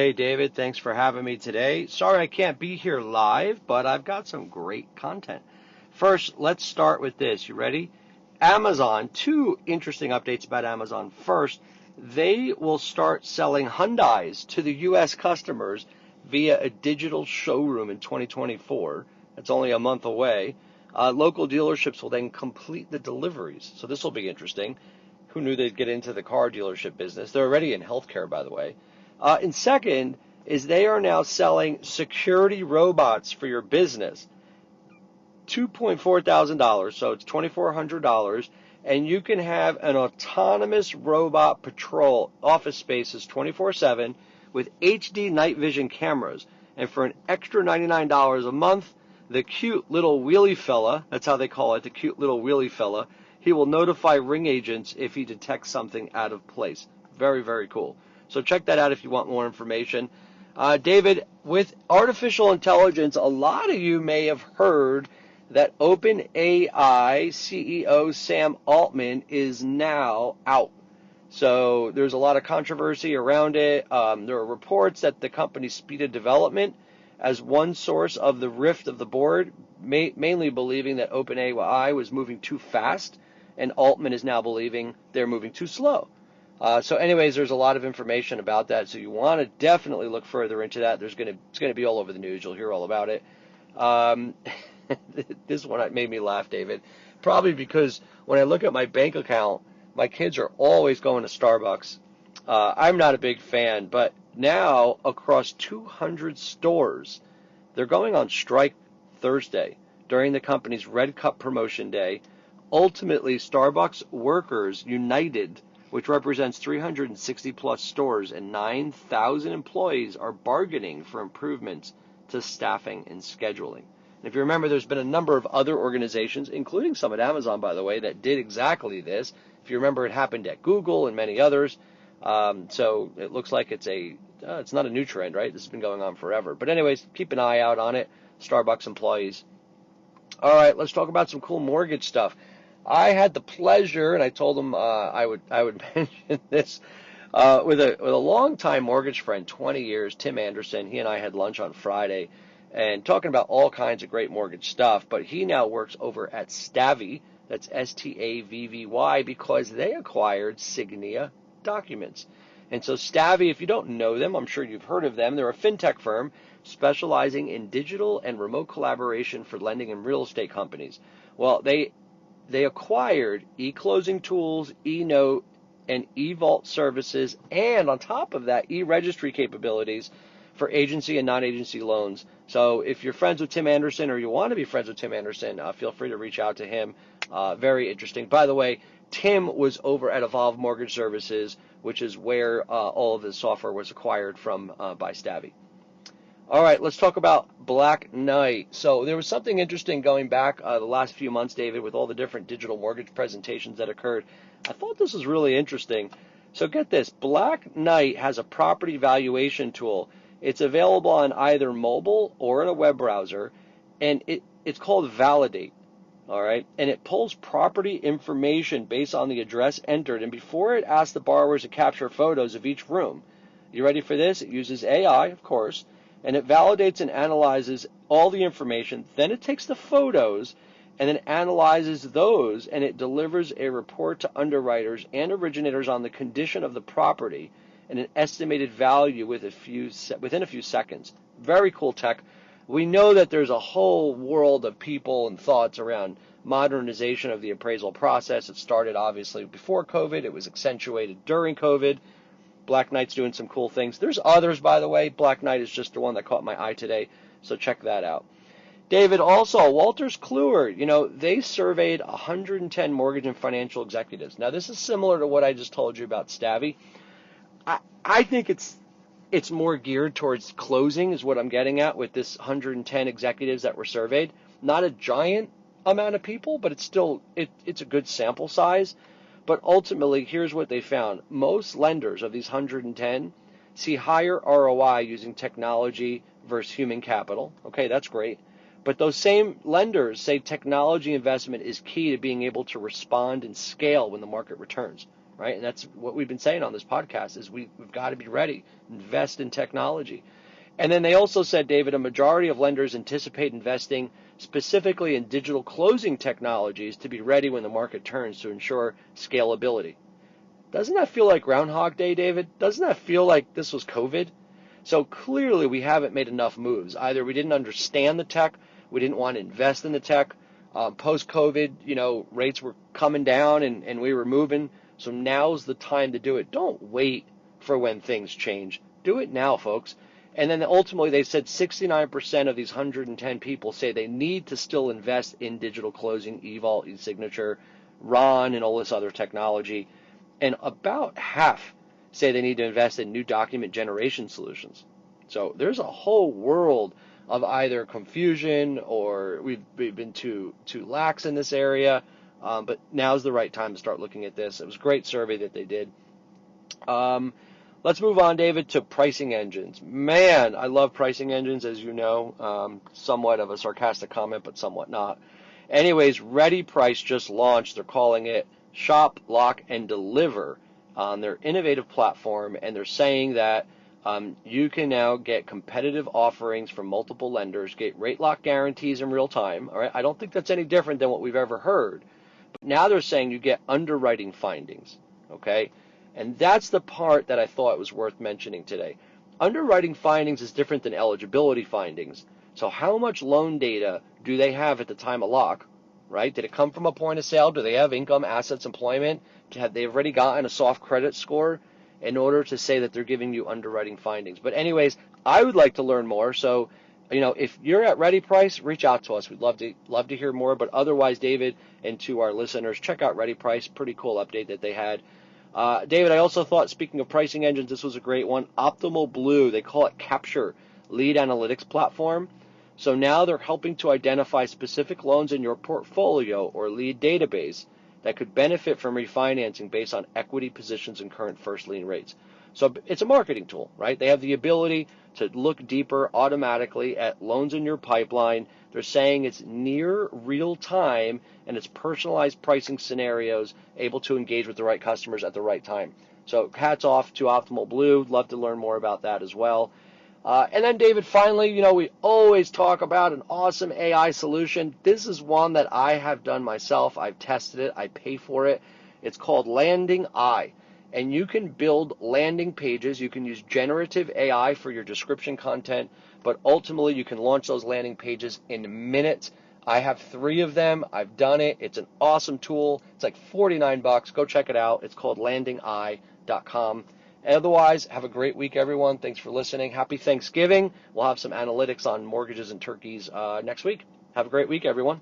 Hey David, thanks for having me today. Sorry I can't be here live, but I've got some great content. First, let's start with this. You ready? Amazon, two interesting updates about Amazon. First, they will start selling Hyundais to the U.S. customers via a digital showroom in 2024. That's only a month away. Local dealerships will then complete the deliveries. So this will be interesting. Who knew they'd get into the car dealership business? They're already in healthcare, by the way. And second is they are now selling security robots for your business. $2.4 thousand, so it's $2,400, and you can have an autonomous robot patrol office spaces 24/7 with HD night vision cameras. And for an extra $99 a month, the cute little wheelie fella, that's how they call it, the cute little wheelie fella, he will notify ring agents if he detects something out of place. Very, very cool. So check that out if you want more information. David, with artificial intelligence, a lot of you may have heard that OpenAI CEO Sam Altman is now out. So there's a lot of controversy around it. There are reports that the company speeded development as one source of the rift of the board, mainly believing that OpenAI was moving too fast, and Altman is now believing they're moving too slow. So anyways, there's a lot of information about that, so you want to definitely look further into that. It's going to be all over the news. You'll hear all about it. This one made me laugh, David, probably because when I look at my bank account, my kids are always going to Starbucks. I'm not a big fan, but now across 200 stores, they're going on strike Thursday during the company's Red Cup promotion day. Ultimately, Starbucks workers united, which represents 360 plus stores and 9,000 employees, are bargaining for improvements to staffing and scheduling. And if you remember, there's been a number of other organizations, including some at Amazon, by the way, that did exactly this. If you remember, it happened at Google and many others. So it looks like it's not a new trend, right? This has been going on forever. But anyways, keep an eye out on it, Starbucks employees. All right, let's talk about some cool mortgage stuff. I had the pleasure, and I told them I would mention this, with a longtime mortgage friend, 20 years, Tim Anderson. He and I had lunch on Friday, and talking about all kinds of great mortgage stuff. But he now works over at Stavvy, that's Stavvy, because they acquired Signia Documents. And so Stavvy, if you don't know them, I'm sure you've heard of them. They're a fintech firm specializing in digital and remote collaboration for lending and real estate companies. Well, they acquired e-closing tools, e-note, and e-vault services, and on top of that, e-registry capabilities for agency and non-agency loans. So if you're friends with Tim Anderson or you want to be friends with Tim Anderson, feel free to reach out to him. Very interesting. By the way, Tim was over at Evolve Mortgage Services, which is where all of the software was acquired from by Stavvy. All right, let's talk about Black Knight. So there was something interesting going back the last few months, David, with all the different digital mortgage presentations that occurred. I thought this was really interesting. So get this, Black Knight has a property valuation tool. It's available on either mobile or in a web browser, and it's called Validate. All right, and it pulls property information based on the address entered, and before it asks the borrowers to capture photos of each room. You ready for this? It uses AI, of course, and it validates and analyzes all the information. Then it takes the photos and then analyzes those, and it delivers a report to underwriters and originators on the condition of the property and an estimated value within a few seconds. Very cool tech. We know that there's a whole world of people and thoughts around modernization of the appraisal process. It started obviously before COVID. It was accentuated during COVID. Black Knight's doing some cool things. There's others, by the way. Black Knight is just the one that caught my eye today, so check that out. David, also, Wolters Kluwer, they surveyed 110 mortgage and financial executives. Now, this is similar to what I just told you about Stavvy. I think it's more geared towards closing is what I'm getting at with this 110 executives that were surveyed. Not a giant amount of people, but it's a good sample size. But ultimately, here's what they found. Most lenders of these 110 see higher ROI using technology versus human capital. Okay, that's great. But those same lenders say technology investment is key to being able to respond and scale when the market returns, right? And that's what we've been saying on this podcast is we've got to be ready, invest in technology. And then they also said, David, a majority of lenders anticipate investing specifically in digital closing technologies to be ready when the market turns to ensure scalability. Doesn't that feel like Groundhog Day, David? Doesn't that feel like this was COVID? So clearly we haven't made enough moves. Either we didn't understand the tech, we didn't want to invest in the tech. Post-COVID, rates were coming down and we were moving. So now's the time to do it. Don't wait for when things change. Do it now, folks. And then ultimately they said 69% of these 110 people say they need to still invest in digital closing, eVault, eSignature, RON, and all this other technology. And about half say they need to invest in new document generation solutions. So there's a whole world of either confusion or we've been too lax in this area. But now's the right time to start looking at this. It was a great survey that they did. Let's move on, David, to pricing engines. Man, I love pricing engines, as you know. Somewhat of a sarcastic comment, but somewhat not. Anyways, ReadyPrice just launched. They're calling it Shop, Lock, and Deliver on their innovative platform, and they're saying that you can now get competitive offerings from multiple lenders, get rate lock guarantees in real time. All right, I don't think that's any different than what we've ever heard. But now they're saying you get underwriting findings, okay? And that's the part that I thought was worth mentioning today. Underwriting findings is different than eligibility findings. So how much loan data do they have at the time of lock, right? Did it come from a point of sale? Do they have income, assets, employment? Have they already gotten a soft credit score in order to say that they're giving you underwriting findings? But anyways, I would like to learn more. So, if you're at ReadyPrice, reach out to us. We'd love to hear more. But otherwise, David, and to our listeners, check out ReadyPrice. Pretty cool update that they had. David, I also thought, speaking of pricing engines, this was a great one. Optimal Blue, they call it Capture Lead Analytics Platform. So now they're helping to identify specific loans in your portfolio or lead database that could benefit from refinancing based on equity positions and current first lien rates. So it's a marketing tool, right? They have the ability to look deeper automatically at loans in your pipeline. They're saying it's near real time and it's personalized pricing scenarios, able to engage with the right customers at the right time. So hats off to Optimal Blue. Love to learn more about that as well. And then, David, finally, we always talk about an awesome AI solution. This is one that I have done myself. I've tested it. I pay for it. It's called Landing Eye. And you can build landing pages. You can use generative AI for your description content. But ultimately, you can launch those landing pages in minutes. I have 3 of them. I've done it. It's an awesome tool. It's like $49. Go check it out. It's called landingeye.com. Otherwise, have a great week, everyone. Thanks for listening. Happy Thanksgiving. We'll have some analytics on mortgages and turkeys next week. Have a great week, everyone.